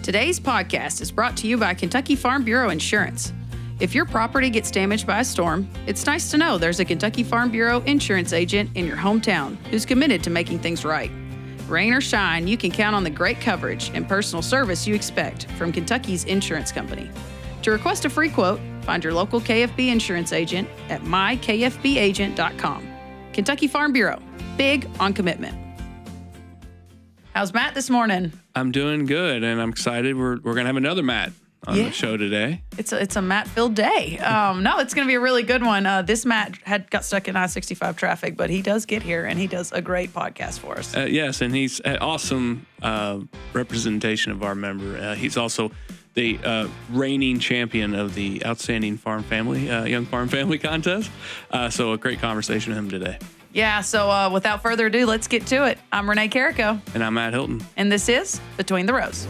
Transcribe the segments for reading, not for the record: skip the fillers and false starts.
Today's podcast is brought to you by Kentucky Farm Bureau Insurance. If your property gets damaged by a storm, it's nice to know there's a Kentucky Farm Bureau insurance agent in your hometown who's committed to making things right. Rain or shine, you can count on the great coverage and personal service you expect from Kentucky's insurance company. To request a free quote, find your local KFB insurance agent at mykfbagent.com. Kentucky Farm Bureau, big on commitment. How's Matt this morning? I'm doing good, and I'm excited. We're going to have another Matt on the show today. It's a Matt-filled day. No, it's going to be a really good one. This Matt got stuck in I-65 traffic, but he does get here, and he does a great podcast for us. Yes, and he's an awesome representation of our member. He's also the reigning champion of the Outstanding Farm Family, Young Farm Family contest. So a great conversation with him today. Yeah, so without further ado, let's get to it. I'm Renee Carrico. And I'm Matt Hilton. And this is Between the Rows.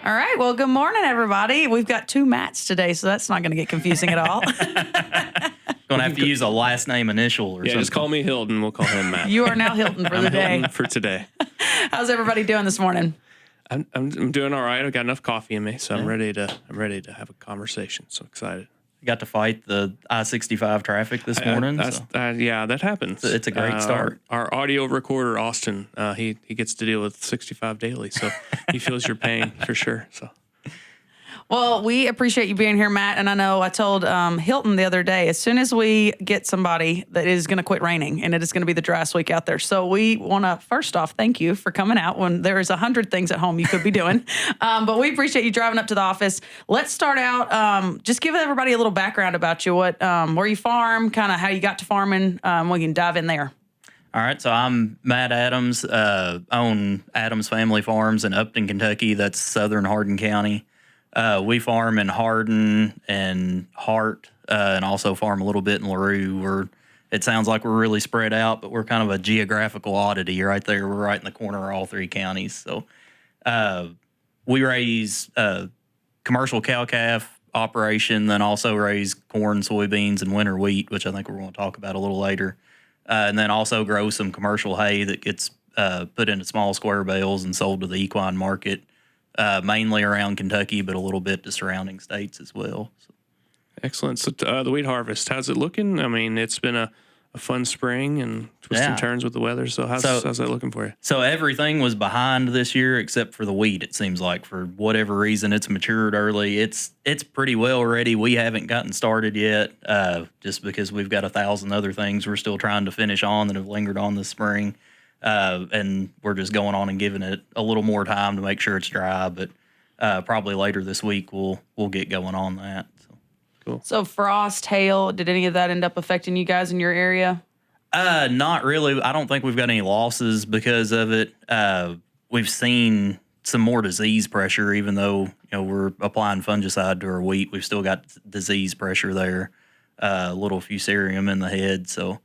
All right, well, good morning, everybody. We've got two Matts today, so that's not going to get confusing at all. Going to have to use a last name initial or something. Just call me Hilton. We'll call him Matt. You are now Hilton for the day. Hilton for today. How's everybody doing this morning? I'm doing all right. I've got enough coffee in me, so I'm ready to have a conversation. So excited. You got to fight the I-65 traffic this morning. Yeah, that happens. It's a great start. Our audio recorder, Austin, he gets to deal with 65 daily, so he feels your pain for sure. So. Well, we appreciate you being here, Matt. And I know I told Hilton the other day, as soon as we get somebody that is going to quit raining, and it is going to be the driest week out there. So we want to, first off, thank you for coming out when there is 100 things at home you could be doing. But we appreciate you driving up to the office. Let's start out, just give everybody a little background about you, where you farm, kind of how you got to farming. We can dive in there. All right, so I'm Matt Adams, own Adams Family Farms in Upton, Kentucky. That's southern Hardin County. We farm in Hardin and Hart, and also farm a little bit in LaRue. It sounds like we're really spread out, but we're kind of a geographical oddity right there. We're right in the corner of all three counties. So we raise commercial cow-calf operation, then also raise corn, soybeans, and winter wheat, which I think we're going to talk about a little later. And then also grow some commercial hay that gets put into small square bales and sold to the equine market. Mainly around Kentucky, but a little bit to surrounding states as well. So. Excellent. So the wheat harvest, how's it looking? I mean, it's been a fun spring and twists and turns with the weather. So how's that looking for you? So everything was behind this year except for the wheat, it seems like. For whatever reason, it's matured early. It's pretty well ready. We haven't gotten started yet just because we've got 1,000 other things we're still trying to finish on that have lingered on this spring. And we're just going on and giving it a little more time to make sure it's dry. But probably later this week we'll get going on that. So. Cool. So frost, hail, did any of that end up affecting you guys in your area? Not really. I don't think we've got any losses because of it. We've seen some more disease pressure, even though we're applying fungicide to our wheat. We've still got disease pressure there. A little fusarium in the head, so.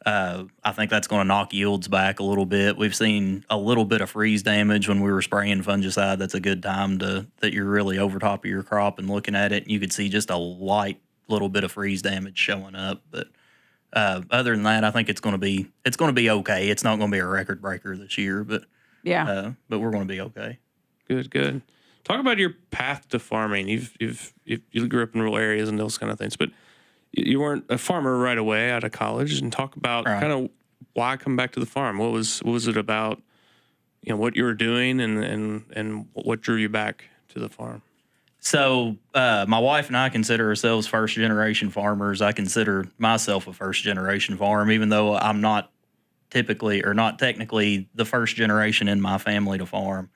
I think that's going to knock yields back a little bit. We've seen a little bit of freeze damage when we were spraying fungicide. That's a good time that you're really over top of your crop and looking at it. You could see just a light little bit of freeze damage showing up. But other than that, I think it's going to be okay. It's not going to be a record breaker this year, but but we're going to be okay. Good. Talk about your path to farming. You grew up in rural areas and those kind of things, but you weren't a farmer right away out of college, and talk about kind of why come back to the farm. What was it about, what you were doing and what drew you back to the farm? So my wife and I consider ourselves first generation farmers. I consider myself a first generation farm, even though I'm not technically the first generation in my family to farm.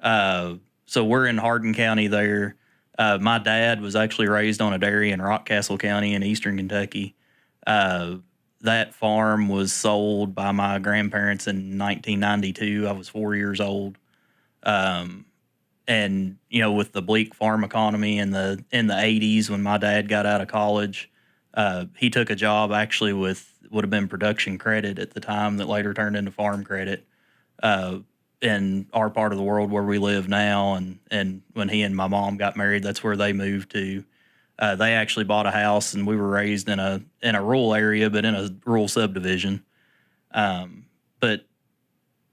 So we're in Hardin County there. My dad was actually raised on a dairy in Rockcastle County in eastern Kentucky. That farm was sold by my grandparents in 1992. I was 4 years old. And with the bleak farm economy in the 80s when my dad got out of college, he took a job actually with would have been production credit at the time that later turned into farm credit. In our part of the world where we live now, and when he and my mom got married, that's where they moved to. They actually bought a house, and we were raised in a rural area, but in a rural subdivision. But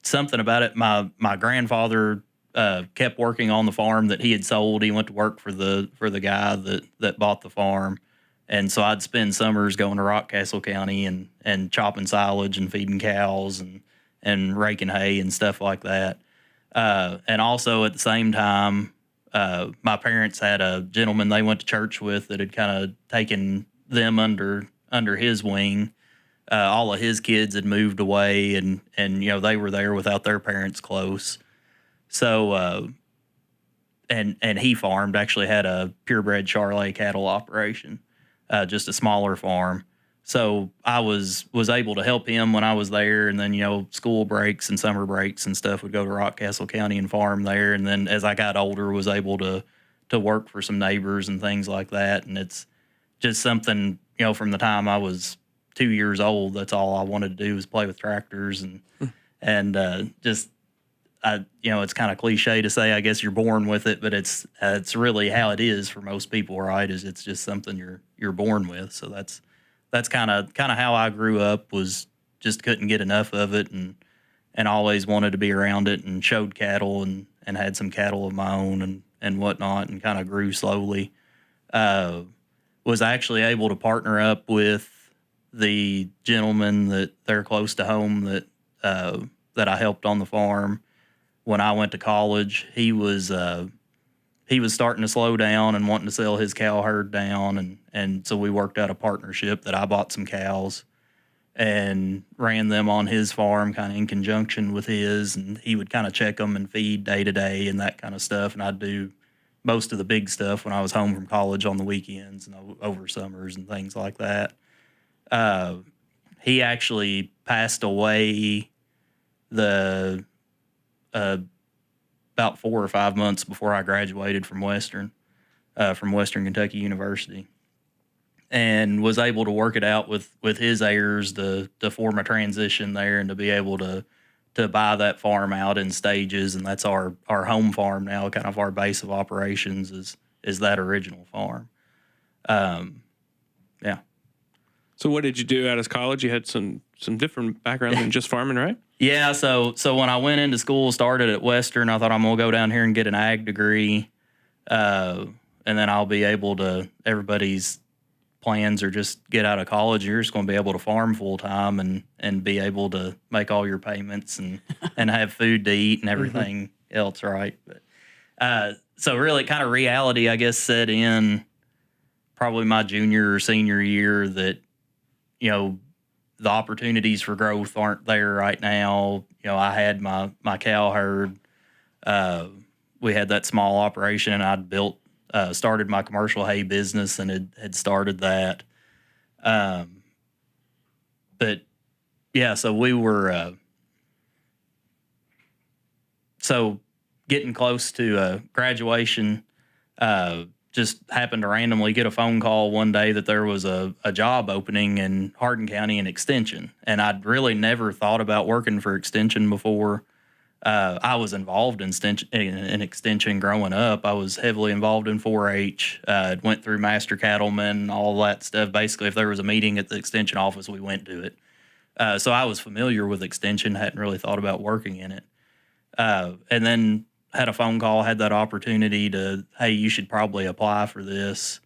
something about it, my grandfather kept working on the farm that he had sold. He went to work for the guy that bought the farm. And so I'd spend summers going to Rockcastle County and chopping silage and feeding cows and raking hay and stuff like that. And also at the same time, my parents had a gentleman they went to church with that had kind of taken them under his wing. All of his kids had moved away, and they were there without their parents close. So and he farmed, actually had a purebred Charolais cattle operation. Just a smaller farm. So I was able to help him when I was there, and then, school breaks and summer breaks and stuff, would go to Rockcastle County and farm there. And then as I got older, was able to work for some neighbors and things like that. And it's just something, from the time I was 2 years old, that's all I wanted to do was play with tractors and just, it's kind of cliche to say, I guess you're born with it, but it's really how it is for most people, right? Is it's just something you're born with. So that's kind of how I grew up, was just couldn't get enough of it and always wanted to be around it, and showed cattle and had some cattle of my own and whatnot, and kind of grew slowly. Was actually able to partner up with the gentleman that they're close to home that I helped on the farm. When I went to college, he was starting to slow down and wanting to sell his cow herd down, and so we worked out a partnership that I bought some cows and ran them on his farm, kind of in conjunction with his, and he would kind of check them and feed day to day and that kind of stuff, and I'd do most of the big stuff when I was home from college on the weekends and over summers and things like that. He actually passed away about 4 or 5 months before I graduated from Western Kentucky University, and was able to work it out with his heirs to form a transition there, and to be able to buy that farm out in stages. And that's our home farm now, kind of our base of operations is that original farm. Yeah. So what did you do out of college? You had some different background than just farming, right? Yeah, so when I went into school, started at Western, I thought I'm going to go down here and get an ag degree, and then I'll be able to, everybody's plans are just get out of college, you're just going to be able to farm full-time and be able to make all your payments and have food to eat and everything else, right? But so really kind of reality, I guess, set in probably my junior or senior year that, the opportunities for growth aren't there right now. I had my cow herd. We had that small operation, and I'd started my commercial hay business and had started that. But yeah, so we were, so getting close to graduation, just happened to randomly get a phone call one day that there was a job opening in Hardin County in Extension. And I'd really never thought about working for Extension before. I was involved in Extension growing up. I was heavily involved in 4-H, went through Master Cattlemen, all that stuff. Basically, if there was a meeting at the Extension office, we went to it. So I was familiar with Extension, hadn't really thought about working in it. And then had a phone call, had that opportunity to, hey, you should probably apply for this,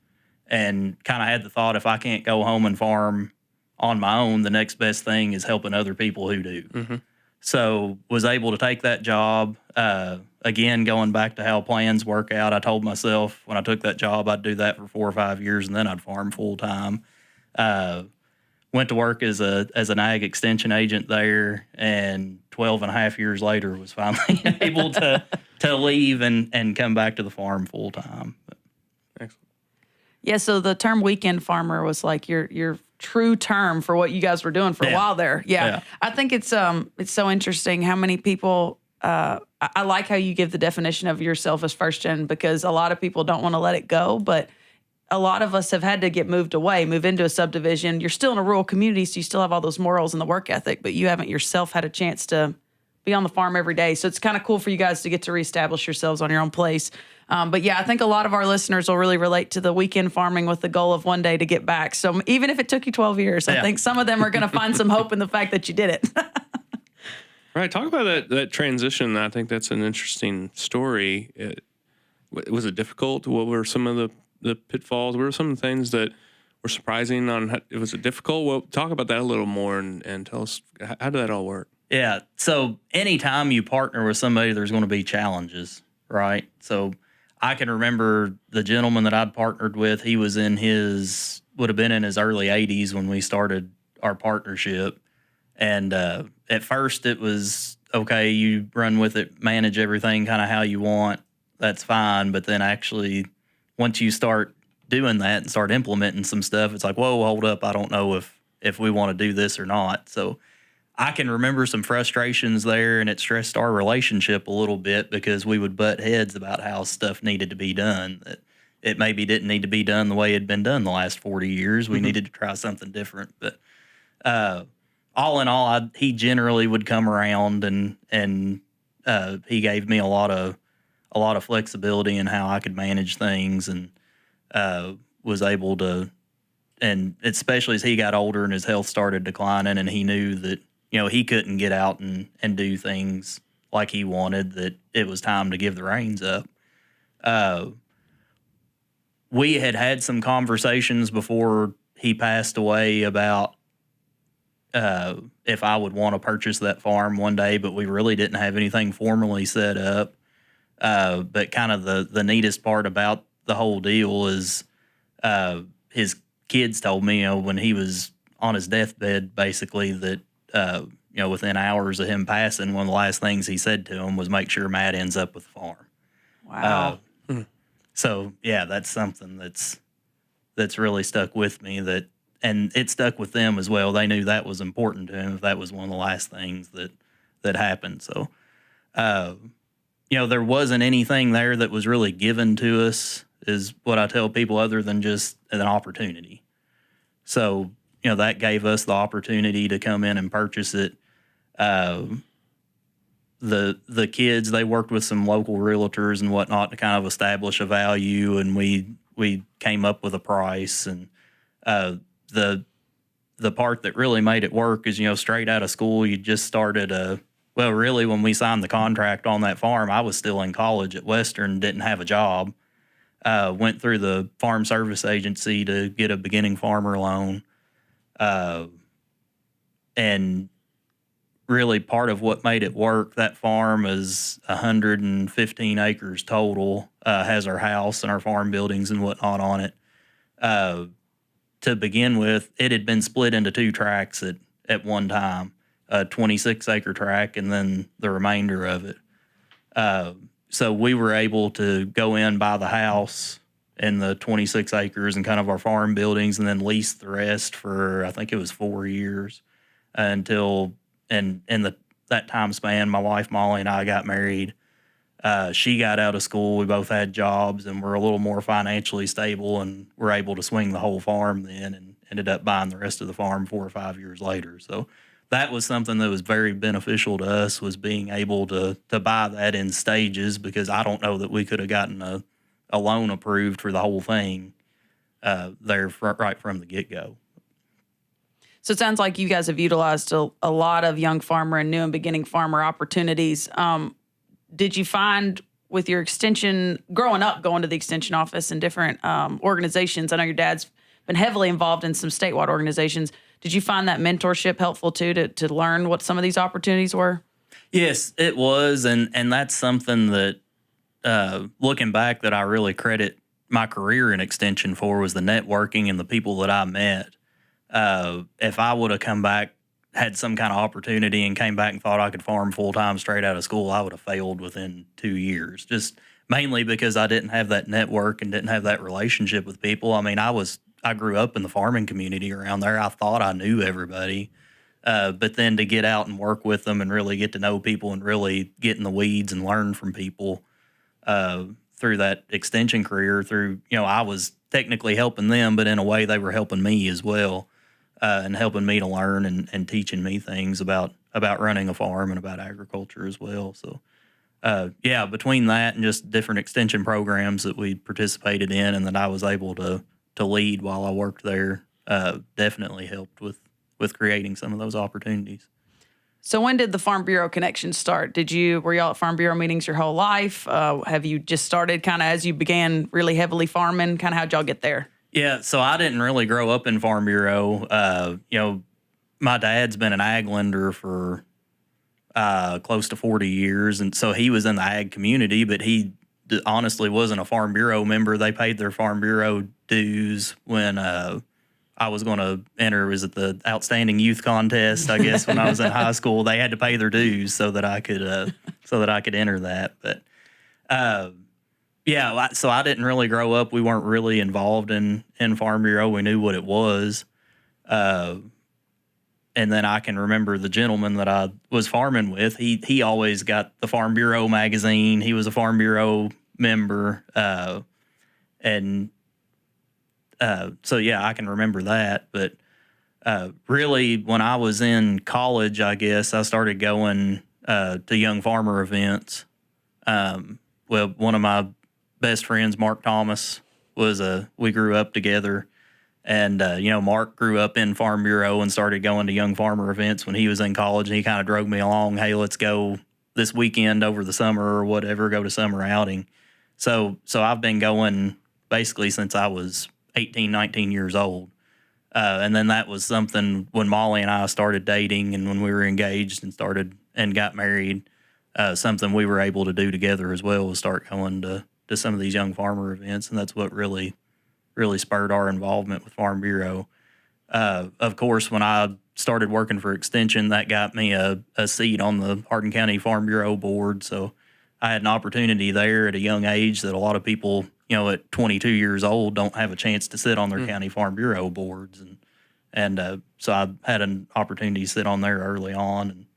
and kind of had the thought, if I can't go home and farm on my own, the next best thing is helping other people who do. Mm-hmm. So was able to take that job. Again, going back to how plans work out, I told myself when I took that job, I'd do that for 4 or 5 years, and then I'd farm full time. Went to work as an ag extension agent there, and 12 and a half years later was finally able to leave and come back to the farm full time. Excellent. Yeah, so the term weekend farmer was like your true term for what you guys were doing for a while there. Yeah. I think it's so interesting how many people I like how you give the definition of yourself as first gen, because a lot of people don't want to let it go, but a lot of us have had to get moved away, move into a subdivision. You're still in a rural community, so you still have all those morals and the work ethic, but you haven't yourself had a chance to be on the farm every day. So it's kind of cool for you guys to get to reestablish yourselves on your own place. But yeah, I think a lot of our listeners will really relate to the weekend farming with the goal of one day to get back. So even if it took you 12 years, I think some of them are going to find some hope in the fact that you did it. Right. Talk about that transition. I think that's an interesting story. Was it difficult? What were some of the pitfalls? What were some of the things that were surprising was it difficult? Well, talk about that a little more and tell us, how did that all work? Yeah. So anytime you partner with somebody, there's going to be challenges, right? So I can remember the gentleman that I'd partnered with, he was would have been in his early 80s when we started our partnership. And at first it was, okay, you run with it, manage everything kind of how you want. That's fine. But then actually, once you start doing that and start implementing some stuff, it's like, whoa, hold up. I don't know if we want to do this or not. So I can remember some frustrations there, and it stressed our relationship a little bit because we would butt heads about how stuff needed to be done. That it maybe didn't need to be done the way it had been done the last 40 years. We needed to try something different. But all in all, he generally would come around and he gave me a lot of flexibility in how I could manage things, and was able to, and especially as he got older and his health started declining and he knew that, he couldn't get out and do things like he wanted, that it was time to give the reins up. We had some conversations before he passed away about if I would want to purchase that farm one day, but we really didn't have anything formally set up. But kind of the neatest part about the whole deal is his kids told me, when he was on his deathbed, basically, that within hours of him passing, one of the last things he said to him was, make sure Matt ends up with the farm. Wow. So yeah, that's something that's really stuck with me, and it stuck with them as well. They knew that was important to him if that was one of the last things that happened. So, there wasn't anything there that was really given to us, is what I tell people, other than just an opportunity. So, that gave us the opportunity to come in and purchase it. The kids, they worked with some local realtors and whatnot to kind of establish a value, and we came up with a price. And the part that really made it work is, straight out of school, you just started really, when we signed the contract on that farm, I was still in college at Western, didn't have a job. Went through the Farm Service Agency to get a beginning farmer loan. And really part of what made it work, that farm is 115 acres total, has our house and our farm buildings and whatnot on it. To begin with, it had been split into two tracts at one time, a 26-acre tract and then the remainder of it. So we were able to go in, buy the house and the 26 acres and kind of our farm buildings, and then lease the rest for, I think it was 4 years, until, and in that time span, my wife Molly and I got married. She got out of school. We both had jobs and were a little more financially stable, and were able to swing the whole farm then, and ended up buying the rest of the farm 4 or 5 years later. So that was something that was very beneficial to us, was being able to buy that in stages, because I don't know that we could have gotten a loan approved for the whole thing right from the get-go. So it sounds like you guys have utilized a lot of young farmer and new and beginning farmer opportunities. Did you find with your extension, growing up, going to the extension office and different organizations, I know your dad's been heavily involved in some statewide organizations. Did you find that mentorship helpful too, to learn what some of these opportunities were? Yes, it was. And that's something that, looking back, that I really credit my career in extension for, was the networking and the people that I met. If I would have come back, had some kind of opportunity and came back and thought I could farm full-time straight out of school, I would have failed within 2 years, just mainly because I didn't have that network and didn't have that relationship with people. I mean, I grew up in the farming community around there. I thought I knew everybody. But then to get out and work with them and really get to know people and really get in the weeds and learn from people through that extension career, I was technically helping them, but in a way they were helping me as well, and helping me to learn and teaching me things about about running a farm and about agriculture as well. So, between that and just different extension programs that we participated in and that I was able to lead while I worked there, definitely helped with creating some of those opportunities. So when did the Farm Bureau connection start? Were y'all at Farm Bureau meetings your whole life? Have you just started kind of as you began really heavily farming? Kind of how'd y'all get there? Yeah, so I didn't really grow up in Farm Bureau. My dad's been an ag lender for close to 40 years, and so he was in the ag community, but he honestly wasn't a Farm Bureau member. They paid their Farm Bureau dues when I was going to enter. Was it the Outstanding Youth Contest? I guess when I was in high school, they had to pay their dues so that I could enter that. But so I didn't really grow up. We weren't really involved in Farm Bureau. We knew what it was. And then I can remember the gentleman that I was farming with. He always got the Farm Bureau magazine. He was a Farm Bureau member, I can remember that. But really, when I was in college, I guess I started going to Young Farmer events. One of my best friends, Mark Thomas, we grew up together. And, Mark grew up in Farm Bureau and started going to Young Farmer events when he was in college. And he kind of drove me along, hey, let's go this weekend over the summer or whatever, go to summer outing. So I've been going basically since I was 18, 19 years old. And then that was something when Molly and I started dating and when we were engaged and got married, something we were able to do together as well was start going to some of these Young Farmer events. And that's what really spurred our involvement with Farm Bureau. Of course, when I started working for Extension, that got me a seat on the Hardin County Farm Bureau board. So I had an opportunity there at a young age that a lot of people, at 22 years old, don't have a chance to sit on their county Farm Bureau boards. And so I had an opportunity to sit on there early on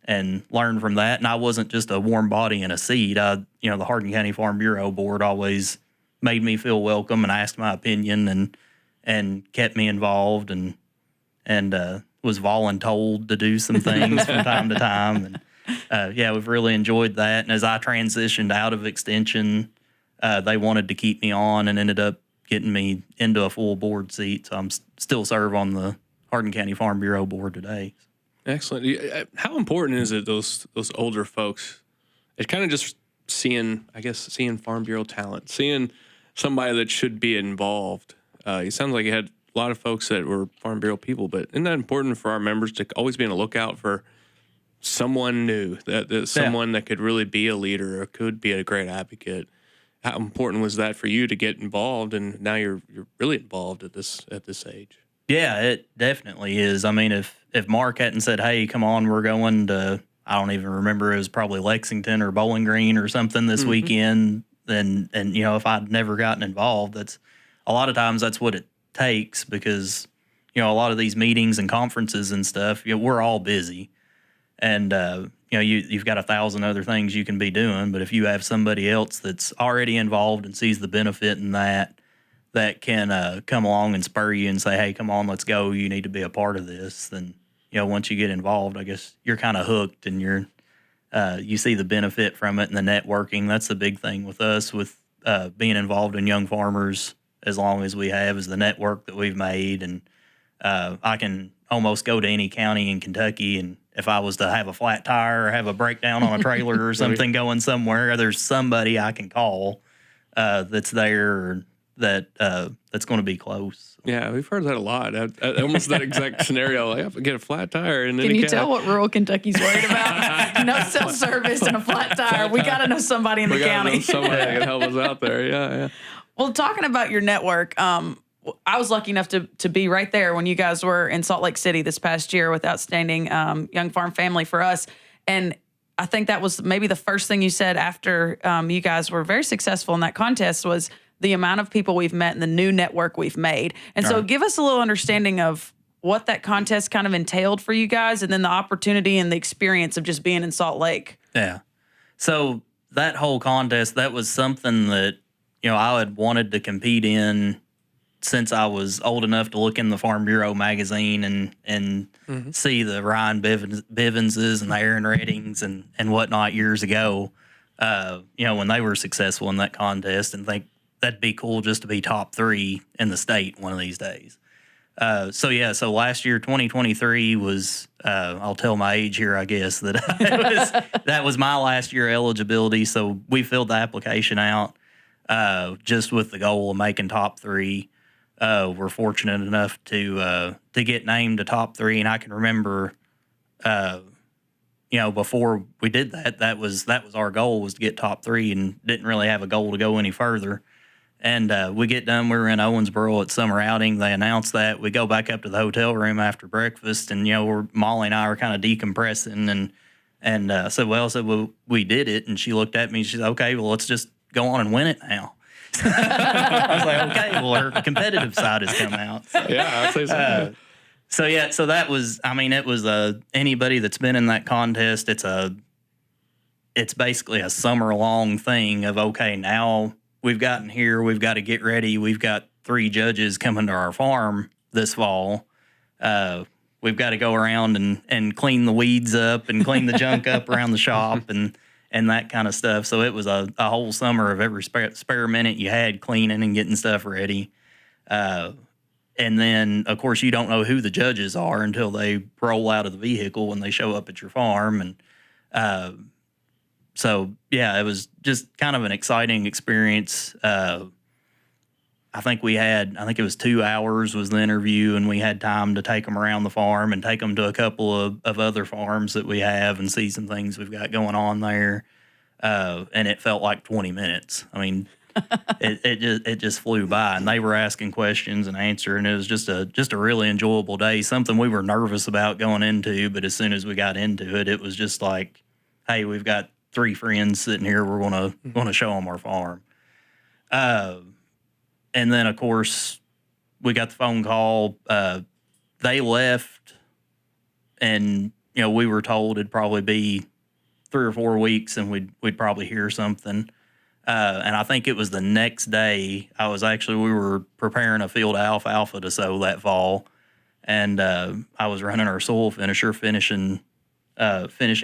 and learn from that. And I wasn't just a warm body in a seat. The Hardin County Farm Bureau board always made me feel welcome and asked my opinion and kept me involved and was voluntold to do some things from time to time. And we've really enjoyed that. And as I transitioned out of Extension, they wanted to keep me on and ended up getting me into a full board seat. So I'm still serve on the Hardin County Farm Bureau board today. Excellent. How important is it those older folks? It's kind of just seeing Farm Bureau talent, seeing somebody that should be involved. It sounds like you had a lot of folks that were Farm Bureau people, but isn't that important for our members to always be on the lookout for someone new, someone that could really be a leader or could be a great advocate? How important was that for you to get involved, and now you're really involved at this age? Yeah, it definitely is. I mean, if Mark hadn't said, "Hey, come on, we're going to," I don't even remember, it was probably Lexington or Bowling Green or something this weekend. And if I'd never gotten involved, that's a lot of times that's what it takes, because a lot of these meetings and conferences and stuff, we're all busy, and you've got 1,000 other things you can be doing. But if you have somebody else that's already involved and sees the benefit in that can come along and spur you and say, "Hey, come on, let's go. You need to be a part of this." Then once you get involved, I guess you're kind of hooked, and you see the benefit from it and the networking. That's the big thing with us, with being involved in Young Farmers as long as we have, is the network that we've made. And I can almost go to any county in Kentucky, and if I was to have a flat tire or have a breakdown on a trailer or something going somewhere, there's somebody I can call that's there or that's going to be close. Yeah, we've heard that a lot. Almost that exact scenario. I have to get a flat tire. And can you tell what rural Kentucky's worried about? No cell service and a flat tire. We got to know somebody in the county. Know somebody that can help us out there. Yeah. Well, talking about your network, I was lucky enough to be right there when you guys were in Salt Lake City this past year with Outstanding Young Farm Family for Us. And I think that was maybe the first thing you said after you guys were very successful in that contest was the amount of people we've met and the new network we've made. And so give us a little understanding of what that contest kind of entailed for you guys, and then the opportunity and the experience of just being in Salt Lake. Yeah. So that whole contest, that was something that, I had wanted to compete in since I was old enough to look in the Farm Bureau magazine and see the Ryan Bivenses and the Aaron Reddings and whatnot years ago, when they were successful in that contest, and think that'd be cool just to be top 3 in the state one of these days. So last year, 2023 was, I'll tell my age here, I guess, that was my last year eligibility. So we filled the application out just with the goal of making top 3. We're fortunate enough to get named to top 3. And I can remember, before we did that was our goal, was to get top 3, and didn't really have a goal to go any further. And we get done. We were in Owensboro at summer outing. They announced that. We go back up to the hotel room after breakfast, and Molly and I were kind of decompressing, and said, "Well, we did it." And she looked at me. She said, "Okay, well, let's just go on and win it now." I was like, "Okay." Well, her competitive side has come out. So. Yeah, I'd say so. So that was. I mean, it was anybody that's been in that contest. It's basically a summer long thing of, okay, now we've gotten here. We've got to get ready. We've got 3 judges coming to our farm this fall. We've got to go around and clean the weeds up and clean the junk up around the shop and that kind of stuff. So it was a whole summer of every spare minute you had cleaning and getting stuff ready. And then, of course, you don't know who the judges are until they roll out of the vehicle when they show up at your farm. And so, yeah, it was just kind of an exciting experience. I think it was 2 hours was the interview, and we had time to take them around the farm and take them to a couple of other farms that we have and see some things we've got going on there. And it felt like 20 minutes. I mean, it just flew by, and they were asking questions and answering. It was just a really enjoyable day, something we were nervous about going into, but as soon as we got into it, it was just like, hey, we've got 3 friends sitting here. We're gonna show them our farm. And then, of course, we got the phone call. They left, and we were told it'd probably be 3 or 4 weeks, and we'd probably hear something. And I think it was the next day. We were preparing a field of alfalfa to sow that fall, and I was running our soil finisher, finishing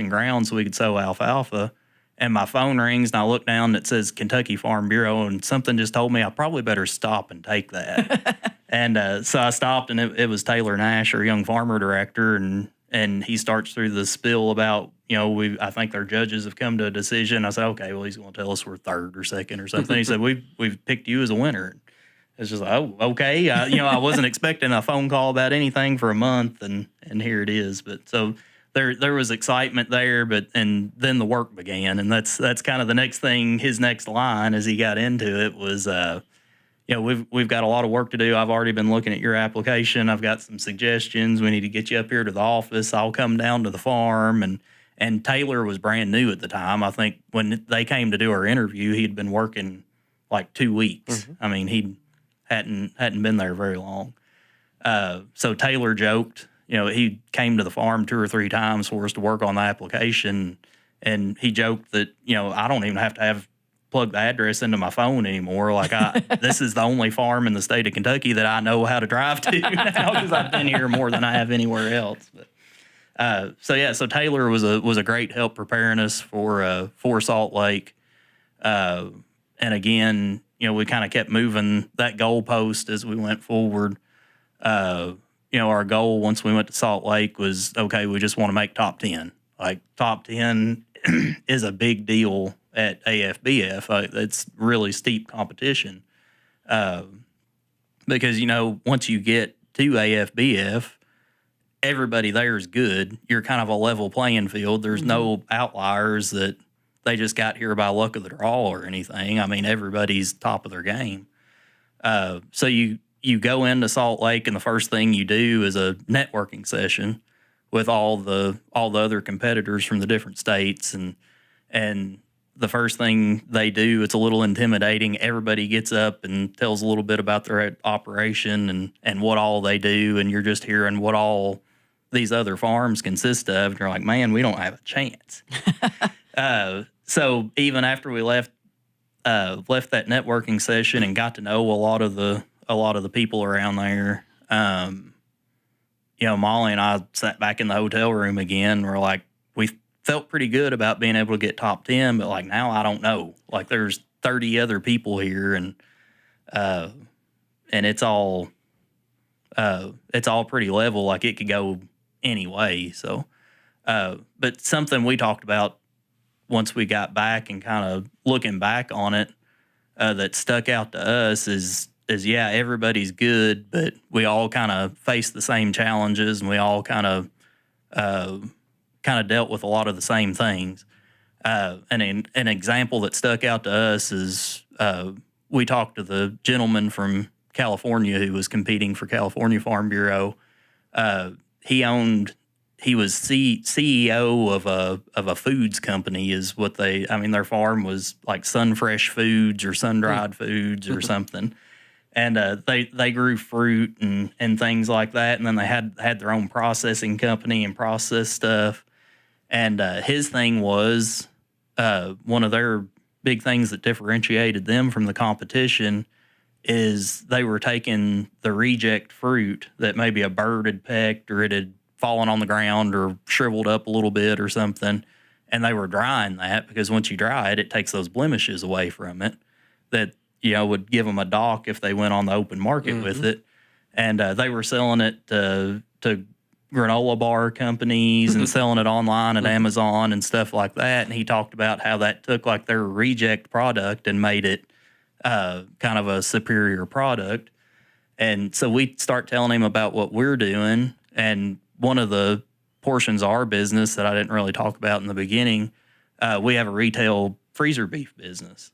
ground so we could sow alfalfa. And my phone rings, and I look down, and it says Kentucky Farm Bureau, and something just told me I probably better stop and take that. And so I stopped, and it was Taylor Nash, our young farmer director, and he starts through the spiel about, I think their judges have come to a decision. I said, okay, well, he's going to tell us we're 3rd or 2nd or something. He said, we've picked you as a winner. It's just like, oh, okay. I wasn't expecting a phone call about anything for a month, and here it is. But so there was excitement there, and then the work began, and that's kind of the next thing. His next line as he got into it was, we've got a lot of work to do. I've already been looking at your application. I've got some suggestions. We need to get you up here to the office. I'll come down to the farm. And Taylor was brand new at the time. I think when they came to do our interview, he'd been working like 2 weeks. Mm-hmm. I mean, he hadn't been there very long. So Taylor joked, he came to the farm 2 or 3 times for us to work on the application. And he joked that, I don't even have to plug the address into my phone anymore. Like this is the only farm in the state of Kentucky that I know how to drive to now, because I've been here more than I have anywhere else. But so Taylor was a great help preparing us for Salt Lake. And again, we kind of kept moving that goalpost as we went forward. Our goal once we went to Salt Lake was, okay, we just want to make top 10. Like top 10 is a big deal at AFBF. It's really steep competition. Because, once you get to AFBF, everybody there is good. You're kind of a level playing field. There's no outliers that they just got here by luck of the draw or anything. I mean, everybody's top of their game. So you go into Salt Lake, and the first thing you do is a networking session with all the other competitors from the different states, and the first thing they do, it's a little intimidating. Everybody gets up and tells a little bit about their operation and what all they do, and you're just hearing what all these other farms consist of, and you're like, man, we don't have a chance. So even after we left that networking session and got to know a lot of the a lot of the people around there. Molly and I sat back in the hotel room again. We're like, we felt pretty good about being able to get top 10, but like now I don't know. Like there's 30 other people here, and it's all pretty level. Like it could go any way. So, but something we talked about once we got back and kind of looking back on it, that stuck out to us is yeah, everybody's good, but we all kind of face the same challenges, and we all kind of dealt with a lot of the same things. And an example that stuck out to us is we talked to the gentleman from California who was competing for California Farm Bureau. He was CEO of a foods company, is what their farm was like Sun Fresh Foods or Sun Dried Foods or something. And they grew fruit and things like that. And then they had their own processing company and processed stuff. And his thing was one of their big things that differentiated them from the competition is they were taking the reject fruit that maybe a bird had pecked or it had fallen on the ground or shriveled up a little bit or something. And they were drying that because once you dry it, it takes those blemishes away from it that, would give them a dock if they went on the open market with it. And they were selling it to granola bar companies and selling it online at Amazon and stuff like that. And he talked about how that took like their reject product and made it kind of a superior product. And so we start telling him about what we're doing. And one of the portions of our business that I didn't really talk about in the beginning, we have a retail freezer beef business.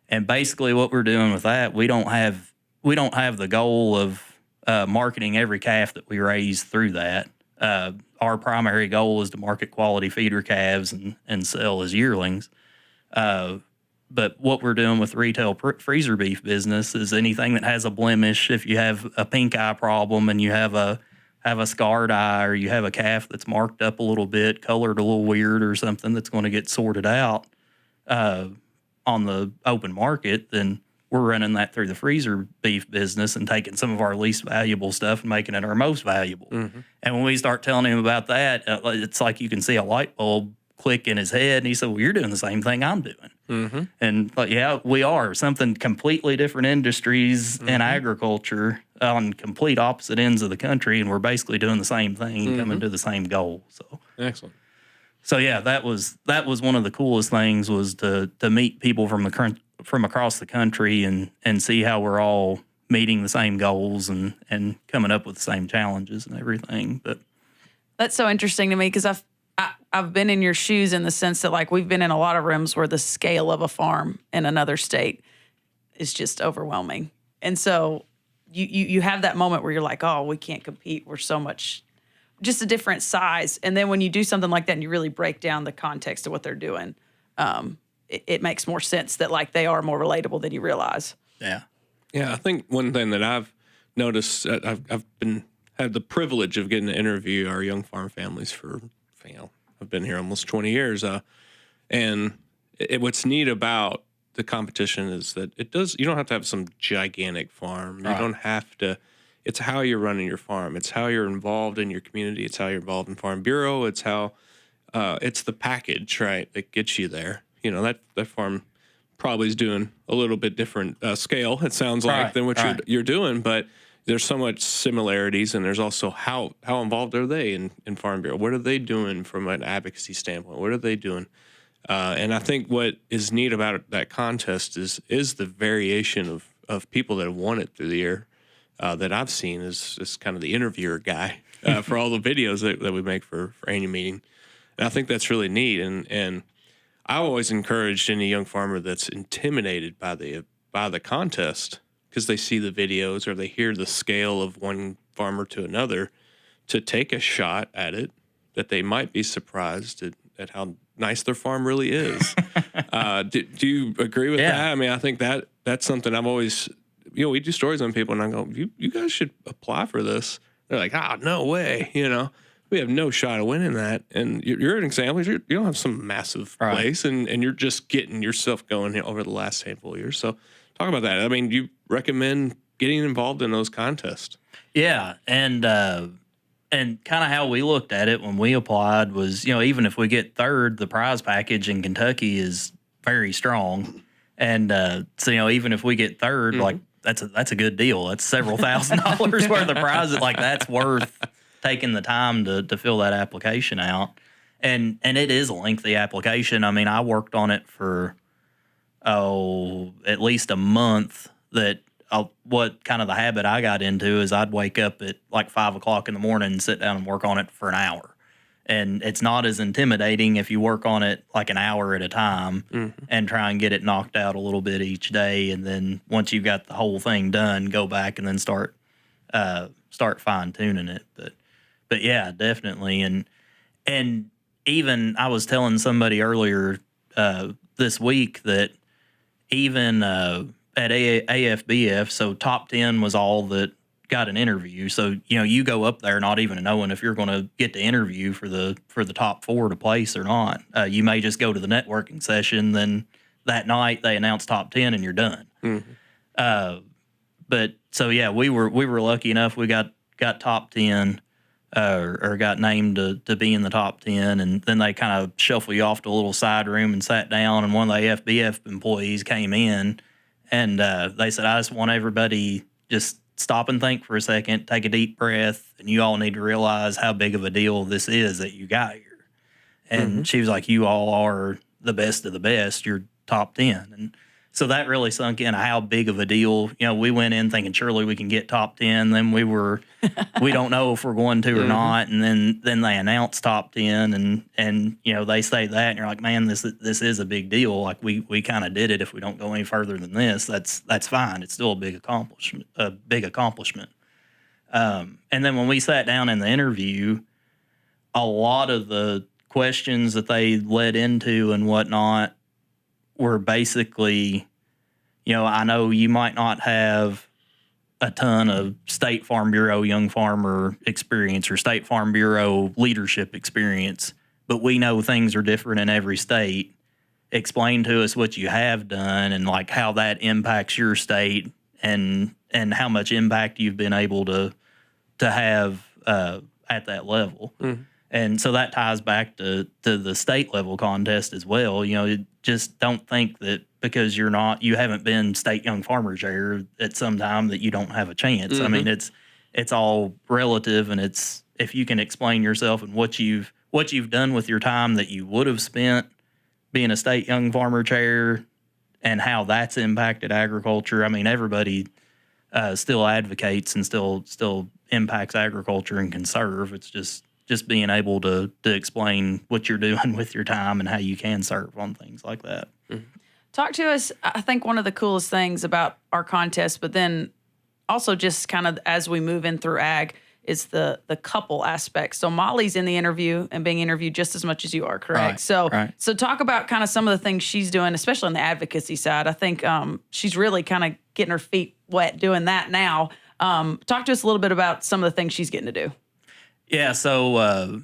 And basically what we're doing with that, we don't have the goal of marketing every calf that we raise through that. Our primary goal is to market quality feeder calves and sell as yearlings. But what we're doing with retail freezer beef business is anything that has a blemish. If you have a pink eye problem and you have a scarred eye, or you have a calf that's marked up a little bit, colored a little weird or something that's going to get sorted out on the open market, then we're running that through the freezer beef business and taking some of our least valuable stuff and making it our most valuable. And when we start telling him about that, it's like you can see a light bulb click in his head. And he said, well, you're doing the same thing I'm doing. And yeah, we are. Something completely different industries in agriculture on complete opposite ends of the country. And we're basically doing the same thing and coming to the same goal. So excellent. So yeah, that was one of the coolest things, was to meet people from across the country and see how we're all meeting the same goals and coming up with the same challenges and everything. But that's so interesting to me, because I've been in your shoes in the sense that like we've been in a lot of rooms where the scale of a farm in another state is just overwhelming. And so you have that moment where you're like, oh, we can't compete. We're so much just a different size. And then when you do something like that and you really break down the context of what they're doing, it makes more sense that like they are more relatable than you realize. Yeah. Yeah, I think one thing that I've noticed, I've had the privilege of getting to interview our young farm families for, I've been here almost 20 years. And what's neat about the competition is that you don't have to have some gigantic farm. You don't have to. It's how you're running your farm. It's how you're involved in your community. It's how you're involved in Farm Bureau. It's how it's the package, right, that gets you there. That farm probably is doing a little bit different scale, it sounds like, than what you're doing. But there's so much similarities, and there's also how involved are they in Farm Bureau? What are they doing from an advocacy standpoint? What are they doing? And I think what is neat about that contest is the variation of people that have won it through the year. That I've seen is kind of the interviewer guy for all the videos that we make for annual meeting. And I think that's really neat. And I've always encouraged any young farmer that's intimidated by the contest, because they see the videos or they hear the scale of one farmer to another, to take a shot at it, that they might be surprised at how nice their farm really is. Do you agree with that? I mean, I think that's something I've always... we do stories on people, and I go, you guys should apply for this. They're like, no way. We have no shot of winning that. And you're an example. You don't have some massive place, and you're just getting yourself going over the last handful of years. So talk about that. I mean, do you recommend getting involved in those contests. Yeah, and kind of how we looked at it when we applied was, even if we get third, the prize package in Kentucky is very strong, and so even if we get third, like that's a good deal. That's several $1,000s worth of prizes. Like that's worth taking the time to fill that application out, and it is a lengthy application. I mean, I worked on it for at least a month. What kind of the habit I got into is I'd wake up at like 5 o'clock in the morning and sit down and work on it for an hour. And it's not as intimidating if you work on it like an hour at a time and try and get it knocked out a little bit each day. And then once you've got the whole thing done, go back and then start fine tuning it. But yeah, definitely. And even I was telling somebody earlier this week that even at AFBF, so top 10 was all that got an interview. So, you go up there not even knowing if you're going to get to interview for the top 4 to place or not. You may just go to the networking session, then that night they announce top 10 and you're done. But so yeah, we were lucky enough. We got top 10 or got named to be in the top 10, and then they kind of shuffle you off to a little side room and sat down, and one of the AFBF employees came in. And they said, I just want everybody just stop and think for a second, take a deep breath, and you all need to realize how big of a deal this is that you got here. And she was like, you all are the best of the best. You're top 10. And so that really sunk in how big of a deal. We went in thinking surely we can get top 10. Then we don't know if we're going to or not. And then they announced top 10 and they say that and you're like, man, this is a big deal. Like we kind of did it. If we don't go any further than this, that's fine. It's still a big accomplishment. And then when we sat down in the interview, a lot of the questions that they led into and whatnot were basically, I know you might not have a ton of State Farm Bureau Young Farmer experience or State Farm Bureau leadership experience, but we know things are different in every state. Explain to us what you have done and like how that impacts your state and how much impact you've been able to have at that level. And so that ties back to the state level contest as well. Just don't think that because you haven't been state young farmer chair at some time that you don't have a chance. I mean, it's all relative, and it's if you can explain yourself and what you've done with your time that you would have spent being a state young farmer chair and how that's impacted agriculture. I mean, everybody still advocates and still impacts agriculture and can serve. It's just being able to explain what you're doing with your time and how you can serve on things like that. Talk to us. I think one of the coolest things about our contest, but then also just kind of as we move in through ag, is the couple aspect. So Molly's in the interview and being interviewed just as much as you are, correct? Right. So talk about kind of some of the things she's doing, especially on the advocacy side. I think she's really kind of getting her feet wet doing that now. Talk to us a little bit about some of the things she's getting to do. Yeah, so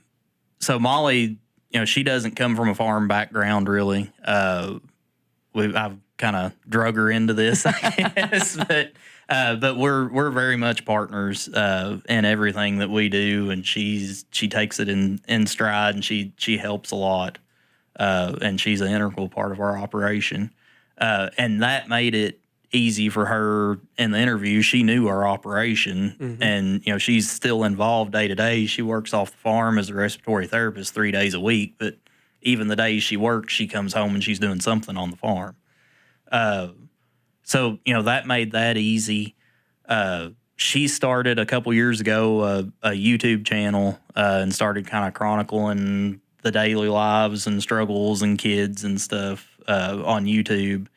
Molly, she doesn't come from a farm background really. I've kind of drug her into this, I guess, but we're very much partners in everything that we do, and she takes it in stride, and she helps a lot, and she's an integral part of our operation, and that made it easy for her in the interview. She knew our operation, and she's still involved day to day. She works off the farm as a respiratory therapist 3 days a week, but even the days she works, she comes home and she's doing something on the farm. So that made that easy. She started a couple years ago a YouTube channel and started kind of chronicling the daily lives and struggles and kids and stuff on YouTube.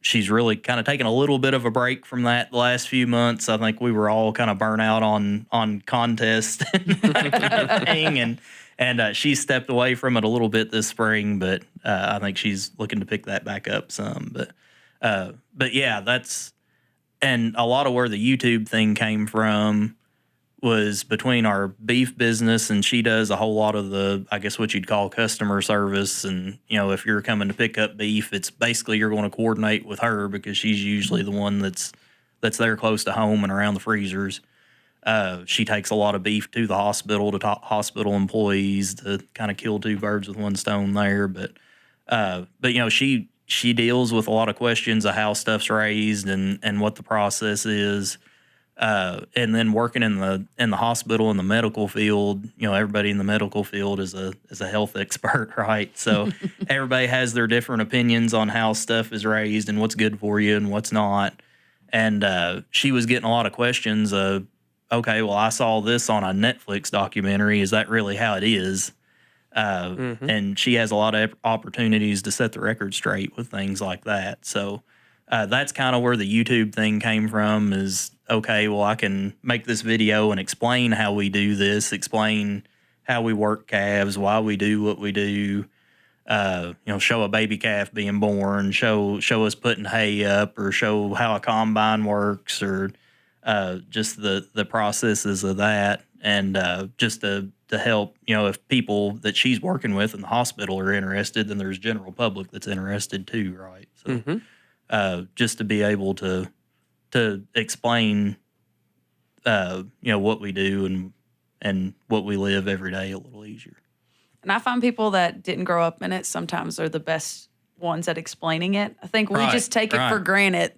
She's really kind of taken a little bit of a break from that the last few months. I think we were all kind of burnt out on contests and that kind of thing. And she stepped away from it a little bit this spring, but I think she's looking to pick that back up some. But yeah, and a lot of where the YouTube thing came from was between our beef business, and she does a whole lot of the, I guess what you'd call customer service. And, if you're coming to pick up beef, it's basically you're going to coordinate with her because she's usually the one that's that's there close to home and around the freezers. She takes a lot of beef to the hospital to hospital employees to kind of kill two birds with one stone there. But she deals with a lot of questions of how stuff's raised and what the process is. And then working in the hospital in the medical field, everybody in the medical field is a health expert, right? So everybody has their different opinions on how stuff is raised and what's good for you and what's not. And she was getting a lot of questions of, okay, well, I saw this on a Netflix documentary. Is that really how it is? And she has a lot of opportunities to set the record straight with things like that. So that's kind of where the YouTube thing came from is, okay, well, I can make this video and explain how we do this, explain how we work calves, why we do what we do, show a baby calf being born, show us putting hay up, or show how a combine works, or just the processes of that, and just to help, if people that she's working with in the hospital are interested, then there's general public that's interested too, right? So just to be able to explain, what we do and what we live every day a little easier. And I find people that didn't grow up in it sometimes are the best ones at explaining it. I think we just take it for granted.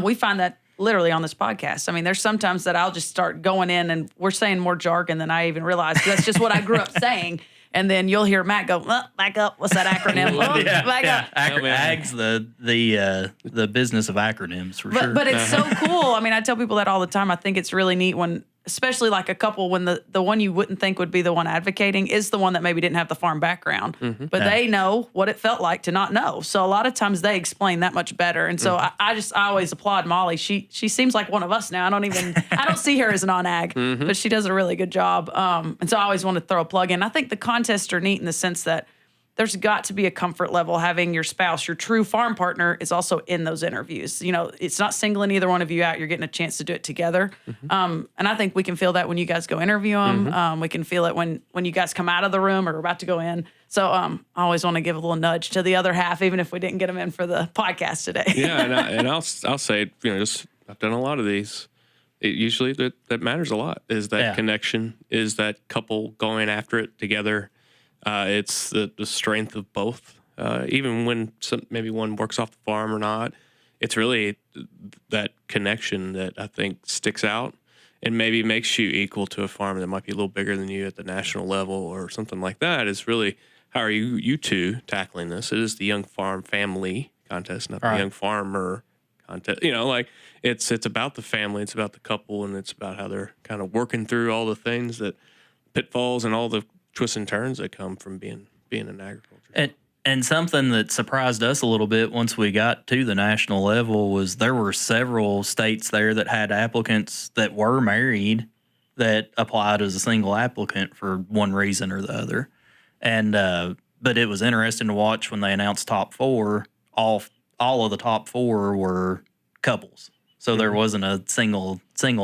We find that literally on this podcast. I mean, there's sometimes that I'll just start going in and we're saying more jargon than I even realized. That's just what I grew up saying. And then you'll hear Matt go, back up. What's that acronym? Back up. AG's the business of acronyms for sure. But it's so cool. I mean, I tell people that all the time. I think it's really neat when, especially like a couple, when the one you wouldn't think would be the one advocating is the one that maybe didn't have the farm background, but they know what it felt like to not know. So a lot of times they explain that much better. And so I always applaud Molly. She seems like one of us now. I don't see her as a non-ag, but she does a really good job. And so I always want to throw a plug in. I think the contests are neat in the sense that there's got to be a comfort level having your spouse, your true farm partner, is also in those interviews. It's not singling either one of you out. You're getting a chance to do it together. And I think we can feel that when you guys go interview them. We can feel it when you guys come out of the room or are about to go in. So I always want to give a little nudge to the other half, even if we didn't get them in for the podcast today. Yeah, I'll say, I've done a lot of these. Usually that matters a lot, is that connection, is that couple going after it together. It's the strength of both. Even when maybe one works off the farm or not, it's really that connection that I think sticks out and maybe makes you equal to a farm that might be a little bigger than you at the national level or something like that. Is really, how are you two tackling this? It is the Young Farm Family Contest, not the Young Farmer Contest. It's about the family, it's about the couple, and it's about how they're kind of working through all the things, that pitfalls and all the twists and turns that come from being in agriculture. And something that surprised us a little bit once we got to the national level was there were several states there that had applicants that were married that applied as a single applicant for one reason or the other. And but it was interesting to watch when they announced top four. All of the top four were couples, so there wasn't a single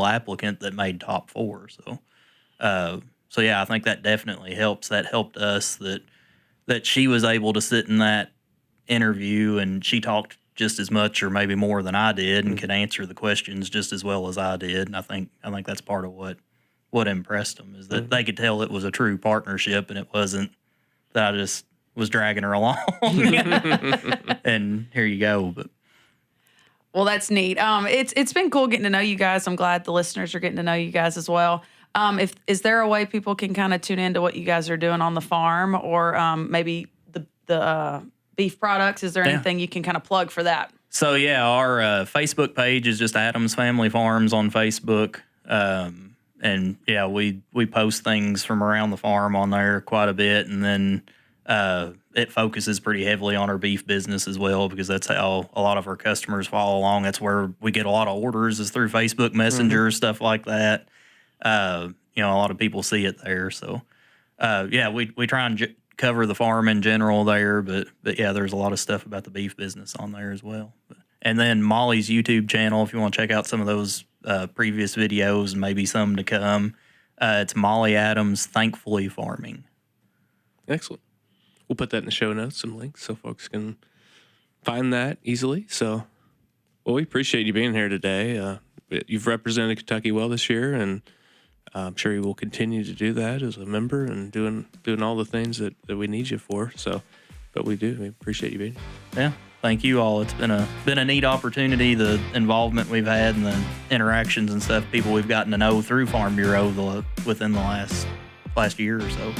applicant that made top four. So yeah, I think that definitely helps. That helped us that she was able to sit in that interview and she talked just as much or maybe more than I did and could answer the questions just as well as I did. And I think that's part of what impressed them, is that they could tell it was a true partnership and it wasn't that I just was dragging her along. And here you go. But well, that's neat. It's been cool getting to know you guys. I'm glad the listeners are getting to know you guys as well. Is there a way people can kind of tune into what you guys are doing on the farm, or maybe the beef products? Is there anything you can kind of plug for that? So yeah, our Facebook page is just Adams Family Farms on Facebook. And yeah, we post things from around the farm on there quite a bit. And then it focuses pretty heavily on our beef business as well, because that's how a lot of our customers follow along. That's where we get a lot of orders, is through Facebook Messenger, stuff like that. A lot of people see it there. So yeah, we try and cover the farm in general there, but yeah, there's a lot of stuff about the beef business on there as well. And then Molly's YouTube channel, if you want to check out some of those previous videos and maybe some to come, it's Molly Adams Thankfully Farming. Excellent. We'll put that in the show notes, some links, so folks can find that easily. So, well, we appreciate you being here today. you've represented Kentucky well this year, and I'm sure you will continue to do that as a member and doing all the things that we need you for. So, but we appreciate you being here. Yeah. Thank you all. It's been a neat opportunity. The involvement we've had and the interactions and stuff, people we've gotten to know through Farm Bureau within the last year or so.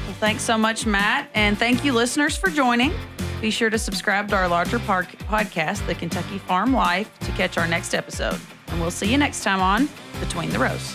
Well, thanks so much, Matt, and thank you, listeners, for joining. Be sure to subscribe to our larger podcast, The Kentucky Farm Life, to catch our next episode. And we'll see you next time on Between the Rows.